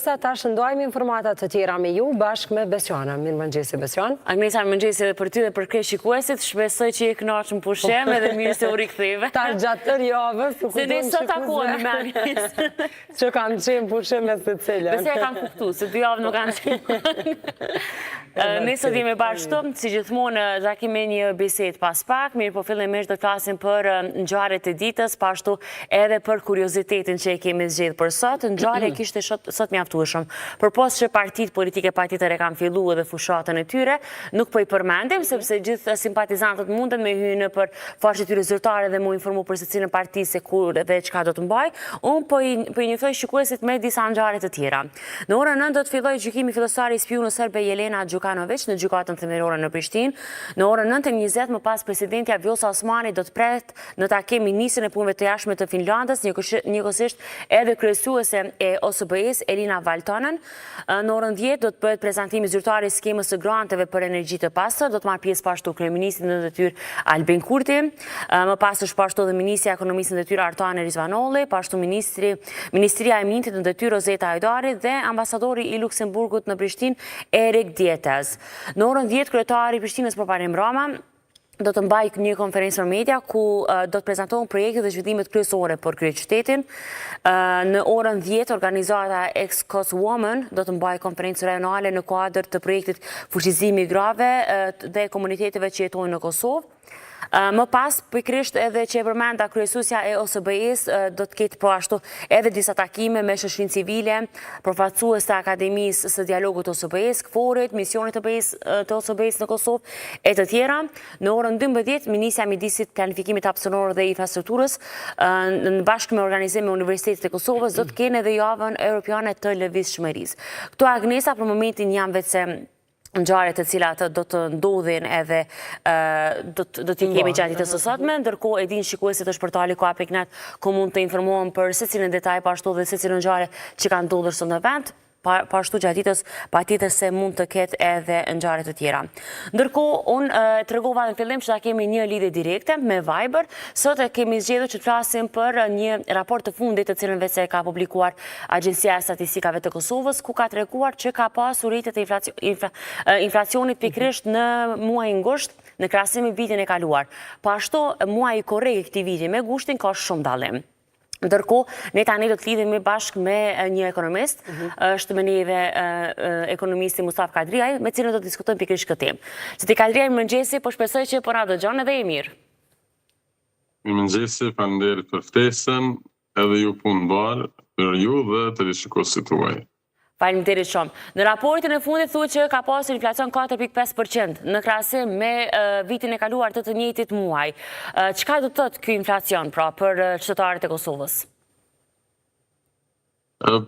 Agnesa, ta shëndojmë informatat të tjera me ju, bashkë me Besjana. Mirë mëngjesi, Besjan. Agnesa, mëngjesi edhe për ty dhe për krej shikuesit, shpresoj që je kënaqur në pushem edhe mirë se u riktheve. Ta gjatë tërë javës, se ne sot takohemi me Agnesën. Që kam qenë pushem me së cilën. Pse e kam kuptu, se 2 javë nuk kanë qenë. Ne sot jemi bashkë, si gjithmonë do kemi një bisedë pas pak, mirë po fillimisht do të flasim për ngjarjet e ditës, pashtu edhe për kuriozitetin që e kemi zgjedhur për sot. Ngjarja kishte sot mjaftueshëm. Përpos që partitë politike patjetër e kanë filluar edhe fushatën e tyre, nuk po i përmendim sepse gjithë simpatizantët mundet me hyrë për faqet e tyre zyrtare dhe mu informu për secilën parti se kur dhe çka do të mbaj. Unë po i njëftoj shikuesit me disa ngjarje të tjera. Në orën 9 do të fillojë gjykimi fillestari i spionës serbe Jelena Đukanović në gjykatën themelore në Prishtinë. Në orën 9:20 më pas presidentja Vjosa Osmani do të pret në takim ministrin e punëve të jashtme të Finlandës, njëkohësisht edhe kryesuese e OSBE-s Elina Valtonen. Në orën 10 do të bëhet prezantimi zyrtar i skemës së granteve për energji të pastër, do të marrë pjesë pashtu kryeministri në detyrë Albin Kurti, më pas është pashtu edhe ministri i ekonomisë në detyrë Artane Rizvanolli, pashtu ministria e mintit në detyrë Rozeta Hajdari dhe ambasadori i Luksemburgut në Prishtinë Erik Dietez. Në orën 10 kryetari i Prishtinës Proparim Rama do të mbaj një konferencë për media ku do të prezantohen projekte dhe zhvillimet kryesore për kryeqytetin. Në orën 10 organizata Ex-Coast Women do të mbaj konferencë rajonale në kuadër të projektit fuqizimi i grave dhe komuniteteve që jetojnë në Kosovë. Më pas, pikrisht edhe që e përmenda kryesuesja e OSBE-s do të ketë po ashtu edhe disa takime me shoqërinë civile, përfaqësues të Akademisë së Dialogut të OSBE-s, KFOR-it, misionit të OSBE-s në Kosovë e të tjera. Në orën 12, Ministria e Mjedisit, Planifikimit Hapësinor dhe Infrastrukturës, në bashkë me organizim me Universitetin e Kosovës, do të kenë edhe javën europiane të lëvizshmërisë. Këto Agnesa për momentin janë vetëm ngjarjet të cilat do të ndodhin edhe do t'i kemi gjatë ditës së sotme, ndërkohë e din shikuesit është portali Koha.net ku mund të informohen për secilin detaj pashtu dhe secilën ngjarje që kanë ndodhur sot në vend. Pashtu gjatë ditës patjetër se mund të ketë edhe ngjarje të tjera. Ndërkohë, unë tregova në fillim që ta kemi një lidhje direkte me Viber. Sot e kemi zgjedhur që të flasim për një raport të fundit të cilën vetë ka publikuar Agjencia e Statistikave të Kosovës, ku ka treguar që ka pasur rritje të inflacionit pikërisht në muajin gusht në krahasim me vitin e kaluar. Pashtu muaji korrekt i këtij viti me gushtin ka shumë dallim. Ndërkohë, ne tani do të lidhemi bashkë me një ekonomist, është me neve ekonomisti Mustaf Kadriaj, me cilën do të diskutojmë pikërisht këtë temë. Zoti Kadriaj, mëngjesi, po shpresoj që po na dëgjon edhe e mirë. Mëngjesi, faleminderit për ftesën, edhe ju punëbar për ju dhe të shikuesit tuaj. Faleminderit shumë. Në raportin e fundit thuhet që ka pasur inflacion 4.5% në krahasim me vitin e kaluar të njëjtit muaj. Çka do të thotë ky inflacion pra për qytetarët e Kosovës?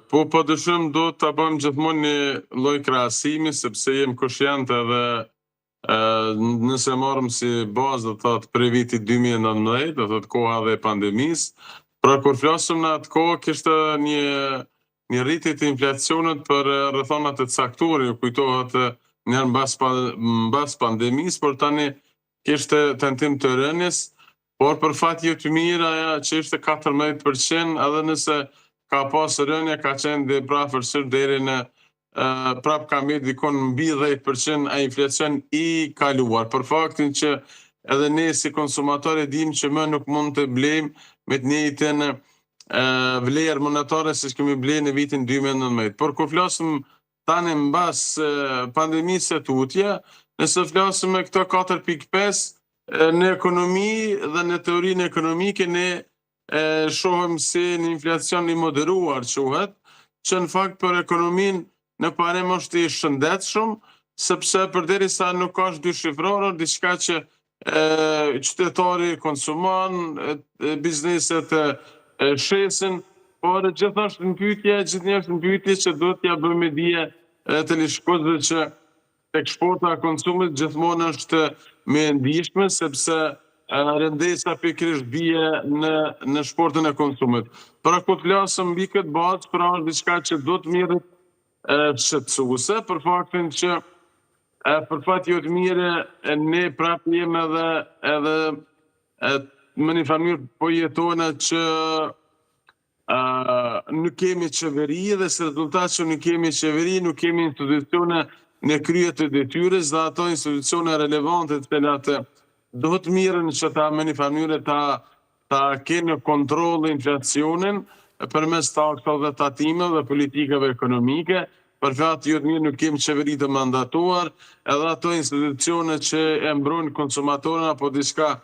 Po padyshim do ta bëjmë gjithmonë një lloj krahasimi sepse jem koshient edhe nëse marrim si bazë do të thotë për vitin 2019, do të thotë koha dhe pandemisë, pra kur flasim në atë kohë kishte një rritje të inflacionit për rrethona të caktuara, ju kujtohet në mbas pandemisë, por tani kishte tentim të rënies, por për fat jo të mirë ajo që ishte 14%, edhe nëse ka pas rënje ka qenë dhe prapërsisht deri në prap ka mbi dikon mbi 10% a inflacion i kaluar. Për faktin që edhe ne si konsumatorë dim që më nuk mund të blejmë me të njëjtën vlerë monetare se kemi blerë në vitin 2019. Por kur flasim tani mbas pandemisë së tutje, nëse flasim me këto 4.5 në ekonomi dhe në teorinë ekonomike ne shohim si një inflacion i moderuar quhet, që në fakt për ekonominë në parim është i shëndetshëm, sepse përderisa nuk ka dyshifrorë, diçka që qytetari konsumon, bizneset shesin, por gjithashtu në pyetje që do t'ja bëjmë dije të shikuesve që eksporta e konsumit gjithmonë është më e ndihshme sepse rëndesa pikërisht bie në shportin e konsumit. Pra kur flasim mbi këtë bazë, pra është diçka që do të mirët shqetësuese për faktin që për fat jo të mirë ne prapë jemi edhe më një familje po jetojnë që nuk kemi qeveri dhe së rezultat që nuk kemi qeveri, nuk kemi institucione në krye të detyrës dhe ato institucione relevante të cilat do të mirën që ta me një mënyrë ta kenë kontroll inflacionin përmes taksave dhe tatimeve dhe politikave ekonomike. Për fat jo të mirë nuk kemi qeveri të mandatuar, edhe ato institucione që e mbrojnë konsumatorën apo diçka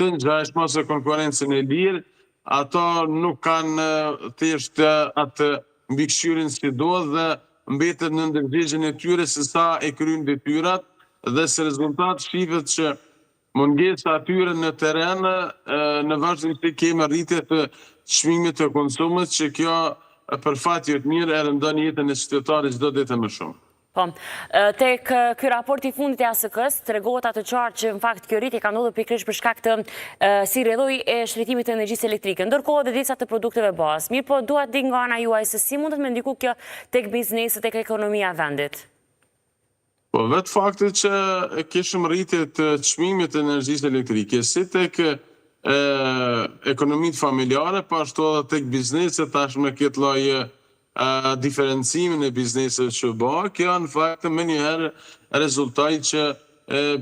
të ngjashme ose konkurrencën e lirë, ato nuk kanë thjesht atë mbikëqyrjen si duhet dhe mbetet në ndërgjegjjen e tyre se sa e kryjnë detyrat dhe si rezultat shifet që mungesa atyre në teren në vazhdimisht kemi rritje të çmimit të konsumit që kjo për fat jo të mirë e rëndon jetën e qytetarit çdo ditë më shumë. Po, tek ky raport i fundit e ASK-s tregohet atë qartë që në fakt kjo rritje ka ndodhur pikërisht për shkak të si rrjedhoi e shfrytëtimit të energjisë elektrike, ndërkohë dhe disa të produkteve bazë. Mirë, po dua të di nga ana juaj se si mundet me ndiku kjo tek bizneset, tek ekonomia e vendit. Po vetë fakti që kishim rritje të çmimit të energjisë elektrike, si tek ekonomitë familjare, po ashtu edhe tek bizneset tashmë këtë lloj diferencimin e bizneset që bëha, kjo në fakt me njëherë rezultaj që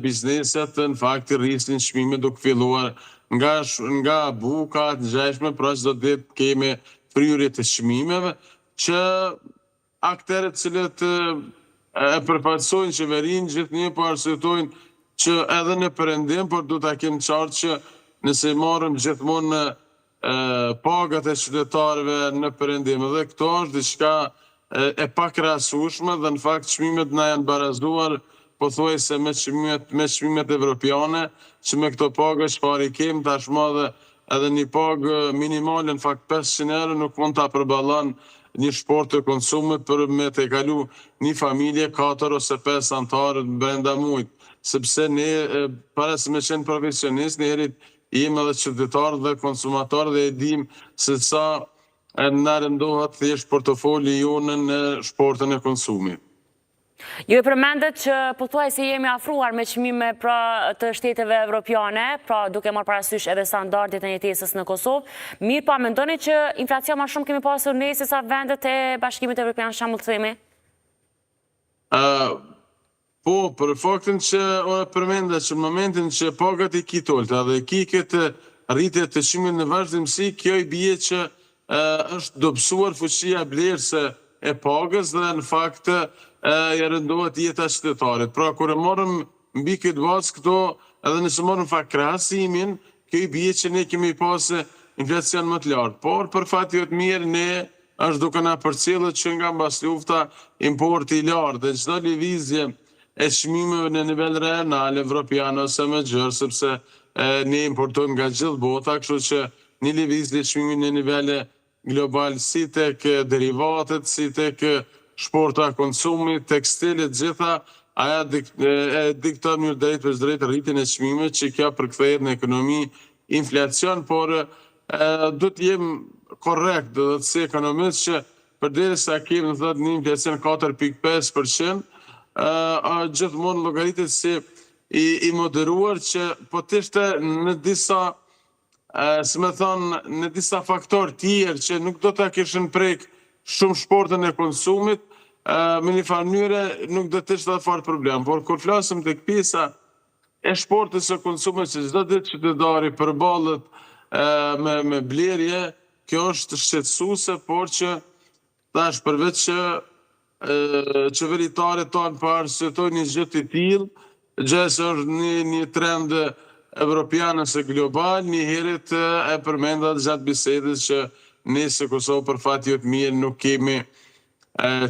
bizneset në fakt rrisin çmimet duke filluar nga buka të ngjashme, pra çdo ditë kemi fryrje të çmimeve që aktorët cilët e përfaqësojnë qeverinë gjithnjë po arsyetojnë që edhe në perëndim, por du ta kemi qartë që nëse marrim gjithmonë pagat e qytetarëve në perëndim dhe këto është diçka e pakrahasueshme dhe në fakt çmimet na janë barazuar pothuajse me çmimet evropiane, që me këto paga çfarë kemi tashmë edhe një pagë minimale në fakt 500 euro nuk mund ta përballon një shport të konsumit për me të kalu një familje 4 ose 5 antarë brenda muajit, sepse ne para se me qenë profesionist ne jemi edhe qytetarë dhe konsumatorë dhe e dim se sa na rëndohet thjesht portofoli jonë në shportën e konsumit. Ju e përmendet që pothuajse jemi afruar me çmime pra të shteteve evropiane, pra duke marrë parasysh edhe standardet e jetesës në Kosovë. Mirë, pa mendoni që inflacion më shumë kemi pasur ne se sa vendet e Bashkimit Evropian, shembull të themi? Po, për faktin që përmendet që në momentin që pagat i kitolta dhe ki këtë rritje të çmimit në vazhdimsi, kjo i bie që është dobësuar fuqia blerëse e pagës dhe në fakt e rëndohet jeta qytetarit. Pra, kur e marrëm mbi këtë bazë këto, edhe nëse marrëm fakt krahasimin, kjo i bie që ne kemi pasë inflacion më të lartë. Por, për fat jo të mirë, ne është duke na përcjellur që nga mbas lufta importi i lartë dhe çdo lëvizje e çmimeve në nivel rajonal, evropian ose më gjerë, sepse ne importojmë nga gjithë bota, kështu që një lëvizje çmimi në nivele global si tek derivatet, si tek shporta konsumit, tekstilit, gjitha, aja dikton një drejt për drejt rritjen e çmimeve që kjo përkthehet në ekonomi inflacion, por du të jem korrekt, do të si ekonomist që përderisa kemi një inflacion 4.5%, gjithmonë llogaritet si i moderuar që po të ishte në disa si me thonë, në disa faktorë tjerë që nuk do të kishin prek shumë shportën e konsumit, me një farë mënyre nuk do të ishte dhe fare problem. Por kur flasim të pjesa e shportës e konsumit që çdo ditë qytetari përballet me blerje, kjo është shqetësuese, por që tash përveç që qeveritarët tonë po arsytojnë një gjë të tillë, gjë që është një trend evropian ose global, një herët e përmendat gjatë bisedës që ne se Kosovë për fat jo të mirë nuk kemi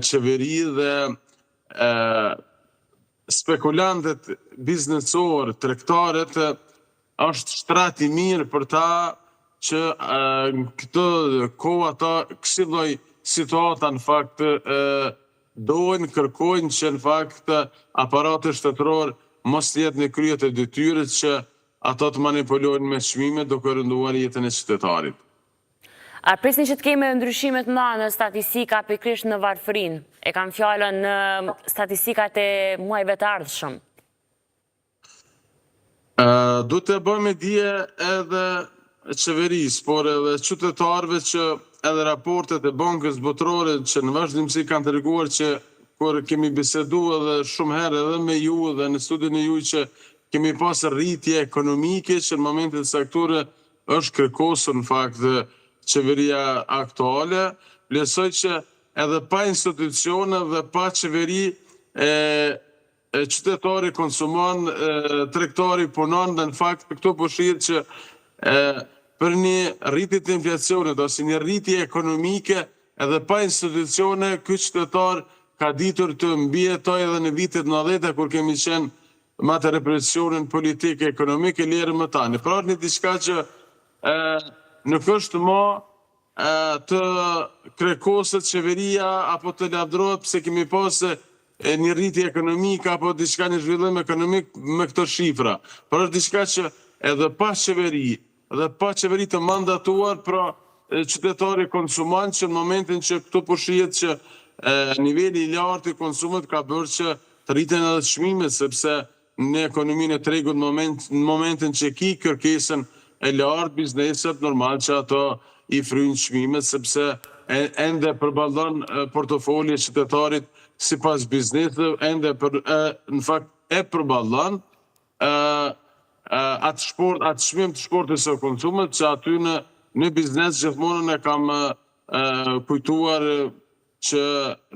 qeveri dhe spekulantët biznesor, tregtarët është shtrat i mirë për ta që këtë kohë ata kësi lloj situata në fakt dojnë, kërkojnë që në fakt aparati shtetëror mos jetë në krye të detyrës që ato të manipulojnë me çmime duke rënduar jetën e qytetarit. A presni që të kemi ndryshimet më në statistika pikërisht në varfërinë? E kam fjalën në statistikat e muajve të ardhshëm. Du të bëjmë dije edhe qeverisë, por edhe qytetarëve që edhe raportet e Bankës Botërore që në vazhdimsi kanë treguar që kur kemi bisedu edhe shumë herë edhe me ju dhe në studion e ju që kemi pas rritje ekonomike që në momentet e sakture është kërkosur në fakt qeveria aktuale, vlerësoj që edhe pa institucione dhe pa qeveri qytetari konsumon, tregtari punon dhe në fakt për këto po shihet që për një rritje të inflacionit ose një rritje ekonomike edhe pa institucione ky qytetar ka ditur të mbijetoj edhe në vitet 90 kur kemi qenë me atë represionin politike ekonomike lirë më tani. Pra një diçka që nuk është më të krekoset qeveria apo të lavdrohet pse kemi pas një rritje ekonomike apo diçka një zhvillim ekonomik me këto shifra. Por është diçka që edhe pa qeveri të mandatuar, pra qytetari konsuman që në momentin që këtu po shihet që niveli i lartë i konsumit ka bërë që të rriten edhe çmimet, sepse në ekonominë e tregut në momentin që ki kërkesën e lartë, bizneset normal që ato i fryjnë çmimet sepse ende përballon portofolio qytetarit sipas biznesit, ende në fakt e përballon atë çmim të shportit së konsumit që aty në biznes gjithmonë e kam kujtuar që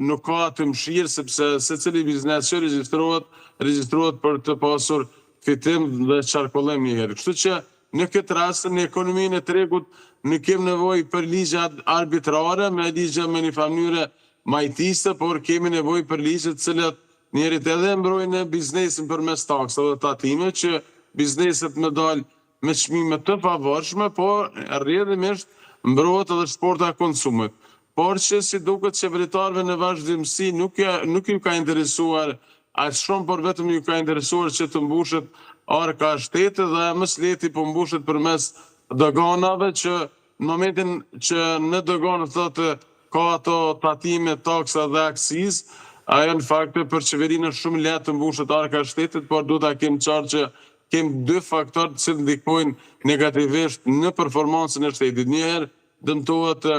nuk ka të mshirë sepse secili biznes që regjistrohet për të pasur fitim dhe qarkullim një herë. Kështu që në këtë rast në ekonominë e tregut nuk kemi nevojë për ligje arbitrare me ligje me një mënyrë majtiste, por kemi nevojë për ligje të cilat njerit edhe mbrojnë biznesin përmes taksave dhe tatimeve që bizneset më dalë me çmime të pavarshme, por rrjedhimisht mbrohet edhe shporta e konsumit. Por që si duket qeveritarëve në vazhdimsi nuk ju ka interesuar aq shumë, por vetëm ju ka interesuar që të mbushet arka e shtetit dhe më së leti po mbushet përmes doganave që në momentin që në doganë thotë ka ato tatime, taksa dhe akciz, ajo në fakt për qeverinë është shumë lehtë të mbushet arka e shtetit, por duhet ta kemi qartë që kemi dy faktorë që ndikojnë negativisht në performancën e shtetit. Njëherë dëmtohet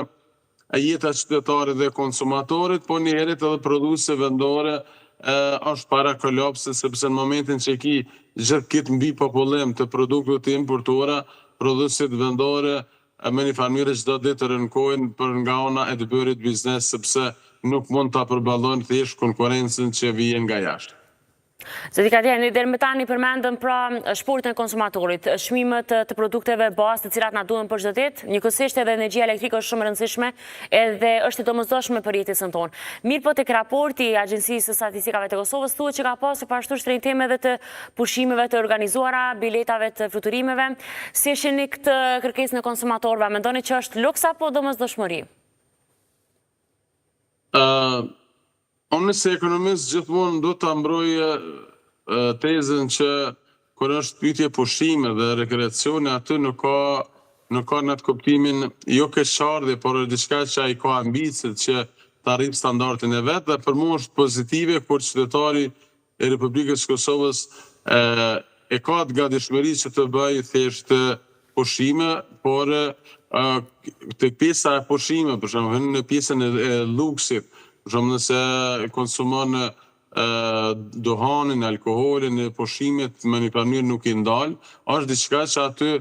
jeta qytetarit dhe konsumatorit, po njëherët edhe prodhuese vendore është para kolapsit, sepse në momentin që ki gjithë këtë mbi popullim të produkteve të importuara, prodhuesit vendore me një mënyrë çdo ditë të rënkojnë për nga ana e të bërit biznes, sepse nuk mund ta përballojnë thjesht konkurrencën që vjen nga jashtë. Zoti Katjani, deri më tani përmendëm pra shportin e konsumatorit, çmimet të produkteve bazë të cilat na duhen për çdo ditë, njëkohësisht edhe energjia elektrike është shumë e rëndësishme edhe është e domosdoshme për jetesën tonë. Mirë po tek raporti i Agjencisë së Statistikave të Kosovës thuhet që ka pasur pashtu shtrëngtim edhe të pushimeve të organizuara, biletave të fluturimeve. Si e shihni këtë kërkesën e konsumatorëve? Mendoni që është luks apo domosdoshmëri? Unë si ekonomist gjithmonë do të mbroj tezën që kur është pyetje pushime dhe rekreacione, aty nuk ka në atë kuptimin jo keqardhje, por diçka që ai ka ambicet që të arrijë standardin e vet, dhe për mua është pozitive kur qytetari i Republikës Kosovës e ka të gatishmëri që të bëjë thjesht pushime, por tek pjesa e pushime, për shembull, në pjesën e luksit, për shembull nëse konsumon duhanin, alkoholin, pushimet me një mënyrë nuk i ndal, është diçka që aty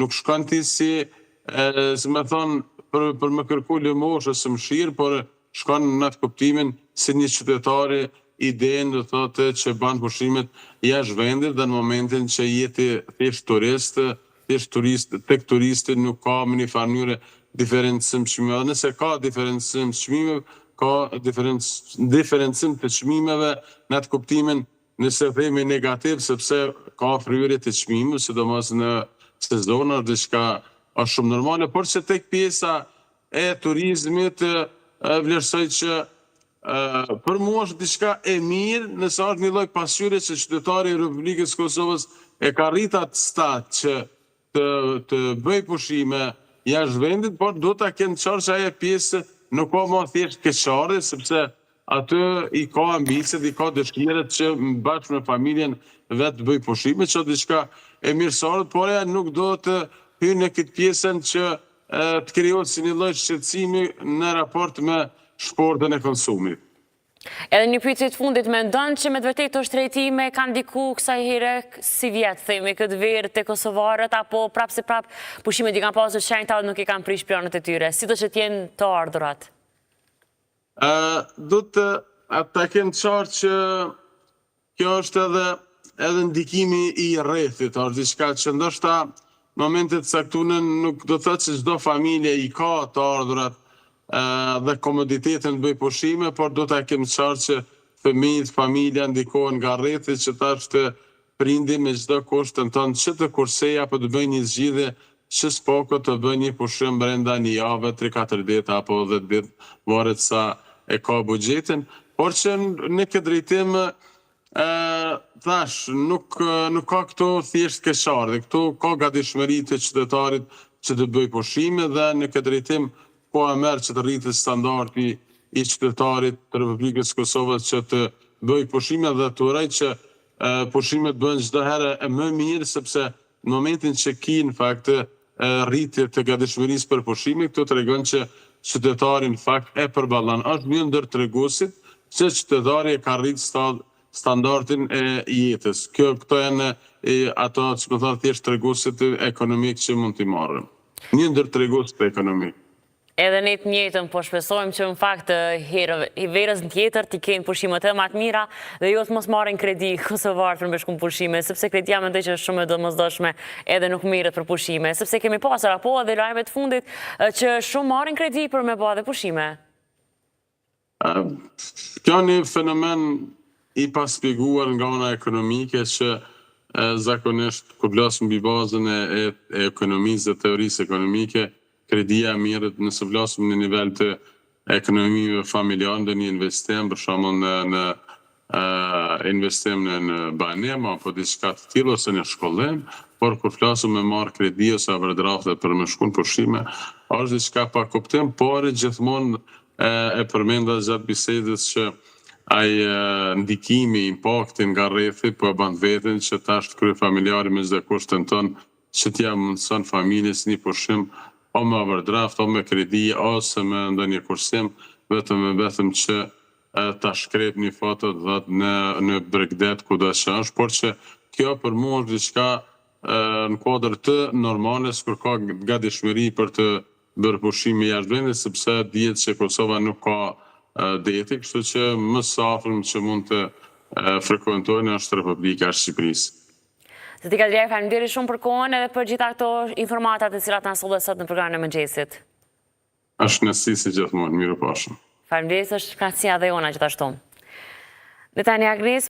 nuk shkon ti si më thon për më kërku lëmosh ose mëshirë, por shkon në atë kuptimin si një qytetari idenë do thotë që ban pushimet jashtë vendit dhe në momentin që jeti thjesht turist, tek turisti nuk ka në një mënyrë diferencim çmimeve. Nëse ka diferencim çmimeve, ka diferencim të çmimeve në atë kuptimin nëse themi negativ, sepse ka fryrje të çmimeve, sidomos në sezon, diçka është shumë normale, por që tek pjesa e turizmit vlerësoj që për mua është diçka e mirë nëse është një lloj pasqyrie që qytetari i Republikës Kosovës e ka rritë atë stat që të bëj pushime jashtë vendit, por do ta kenë qartë që ajo pjesë nuk ka më thjesht keqardhje, sepse aty i ka ambicet, i ka dëshiret që bashkë me familjen vet të bëj pushime, që diçka e mirësore, por nuk do të hyjë në këtë pjesën që të krijohet si një lloj shqetësimi në raport me shportën e konsumit. Edhe një pyetje të fundit, mendon që me të vërtetë të shtrejtime kanë ndiku kësaj here si vjetë, themi, këtë verë të kosovarët, apo prapë se prapë pushimet i kanë pasur shenjta nuk i kanë prish planet e tyre, si do që t'jenë të ardhurat? Do të ta kemë qartë që kjo është edhe ndikimi i rrethit, është diçka që ndoshta momentet caktune nuk do të thotë që çdo familje i ka të ardhurat dhe komoditetin të bëj pushime, por do ta kemë qartë që fëmijët, familja ndikohen nga rrethi që tash të prindi me çdo kusht tenton që të kurseja apo të bëjnë një zgjidhje që s'poko të bëjnë një pushim brenda një jave, 3-4 ditë apo 10 ditë, varet sa e ka buxhetin, por që në këtë drejtim thash, nuk ka këto thjesht keqardhje, këtu ka gatishmëri të qytetarit që të bëj pushime dhe në këtë drejtim po e merr që të rritet standardi i qytetarit të Republikës Kosovës që të bëj pushime dhe të uroj që pushimet bëhen çdo herë e më mirë, sepse në momentin që ki në fakt rritje të gatishmërisë për pushime, këto tregon që qytetari në fakt e përballon. Është një ndër treguesit që qytetari e ka rritë standardin e jetës. Këto janë ato që më thonë thjesht treguesit ekonomik që mund t'i marrim. Një ndër treguesit ekonomik. Edhe ne të njëjtën, po shpresojmë që në fakt verës në tjetër t'i kenë pushimet edhe më të mira dhe jo të mos marrin kredi kosovarët për me shku në pushime, sepse kredia mendoj që është shumë e domosdoshme edhe nuk merret për pushime, sepse kemi pasur apo edhe lajme të fundit që shumë marrin kredi për me bë edhe pushime. Kjo një fenomen i paspjeguar nga ana ekonomike që zakonisht kur flasim mbi bazën e ekonomisë dhe teorisë ekonomike, kredia merret nëse flasim në nivel të ekonomive familjare dhe një investim, për shembull në investim në banem apo diçka të tillë ose në shkollim, por kur flasim me marr kredi ose overdrafte për me shku në pushime, është diçka pa kuptim, por gjithmonë e përmenda gjatë bisedës që ai ndikimi, impakti nga rrethi po e bën veten që tash kryefamiljari me çdo kusht tenton që t'ja mundson familjes një pushim o me overdraft, o me kredi, ose me ndonjë kursim, vetëm që ta shkrep një foto në Bregdet ku do që është, por që kjo për mua është diçka në kuadër të normales kur ka gatishmëri për të bërë pushime jashtë vendit, sepse dihet që Kosova nuk ka deti, kështu që më së afërm që mund të frekuentojnë është Republika e Shqipërisë. Zoti Kadriaj, faleminderit shumë për kohën edhe për gjitha këto informatat të cilat na solli sot në programin e mëngjesit. Është kënaqësi si gjithmonë, mirupafshim. Faleminderit, është kënaqësia dhe jona gjithashtu. Ne tani Agnes